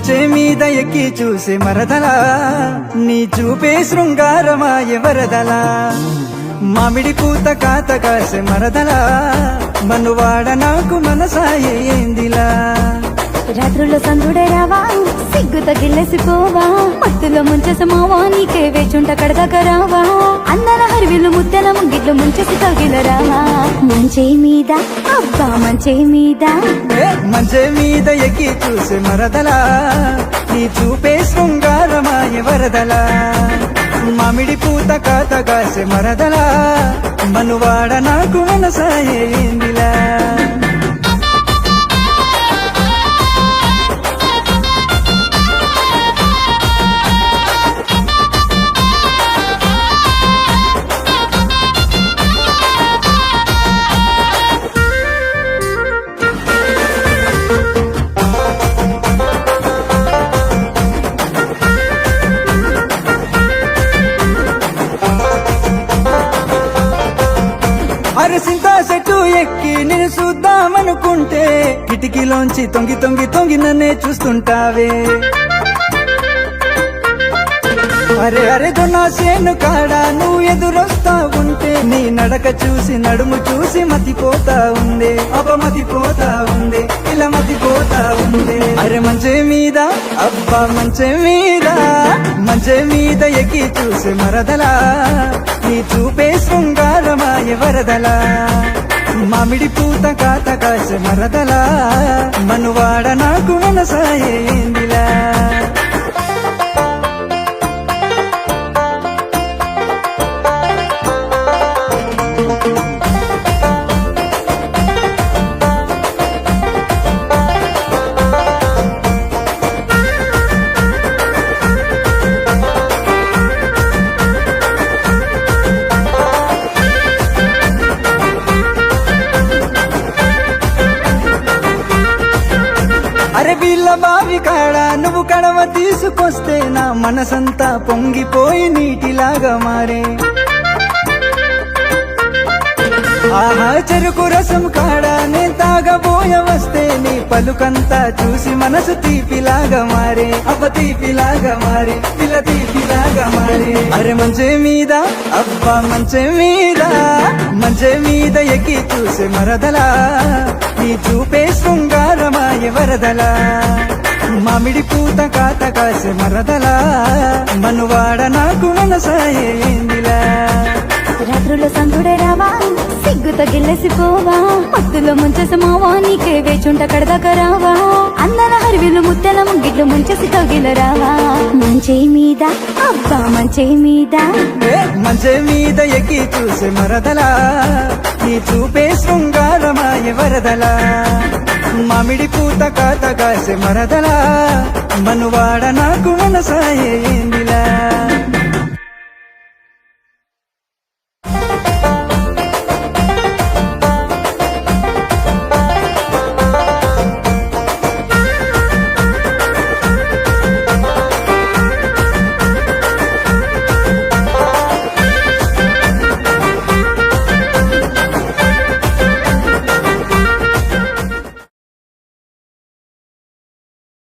మంచే మీద ఎక్కి చూసే మరదలా నీ చూపే శృంగారమాయ వరదలా మామిడి పూత కాత కాసే మరదలా మనువాడ నాకు మనసాయే ఏందిలా రాత్రుల్లో సందుడే రావా సిగ్గుతో గిల్లెసిపోవా మత్తులో ముంచేసమావా నీకే వేచుంట కడదాక రావా అందర హరివిల్లు ముద్దెల ముంగిట్లు ముంచేసి తగిలరావా మంచే మీద అబ్బా మంచే మీద మంచే మీద ఎక్కి చూసే మరదలా నీ చూపే శృంగారమాయ వరదలా మామిడి పూత కాత కాసే మరదలా మనువాడ నాకు మనసాయే ఏందిలా అరసింత చెట్టు ఎక్కి నేను చూద్దామనుకుంటే కిటికీలోంచి తొంగి తొంగి తొంగి నన్నే చూస్తుంటావే అరే అరే దొన్నా సేను కాడా నువ్వు ఎదురొస్తా ఉంటే నీ నడక చూసి నడుము చూసి మతిపోతా ఉందే మతిపోతా ఉందే ఇలా మతిపోతా ఉందే అరే మంచే మీద అబ్బా మంచే మీద ఎక్కి చూసి మరదలా నీ చూపే శృంగారమాయ వరదలా మామిడి పూత కాత కాసే మరదలా మనువాడ నాకు మనసాయే ఏందిలా అరే వీళ్ళ బావి కాడ నువ్వు కడవ తీసుకొస్తే నా మనసంతా పొంగిపోయి నీటిలాగా మారే ఆహా చెరుకు రసం కాడ నే తాగబోయ వస్తే నీ పలుకంతా చూసి మనసు తీపిలాగా మారే తీపిలాగా మారే పిల్ల తీపిలాగా మారే అరే మంచే మీద అబ్బా మంచే మీద ఎక్కి చూసే మరదలా నీ చూపే శృంగారమాయ వరదలా మామిడి పూత కాత కాసే మరదలా మనువాడ నాకు మనసాయే ఏందిలా రాత్రుల్లో సందుడే రావా సిగ్గుతో గిల్లెసిపోవా మత్తులో ముంచేసమావా నీకే వేచుంట కడదాక రావా అందర హరివిల్లు ముద్దెల ముంగిట్లు ముంచేసి తగిలరావా మంచే మీద అబ్బా మంచే మీద ఎక్కి చూసే మరదలా నీ చూపే శృంగారమాయ వరదలా మామిడి పూత కాత కాసే మరదలా మనువాడ నాకు మనసాయే ఏందిలా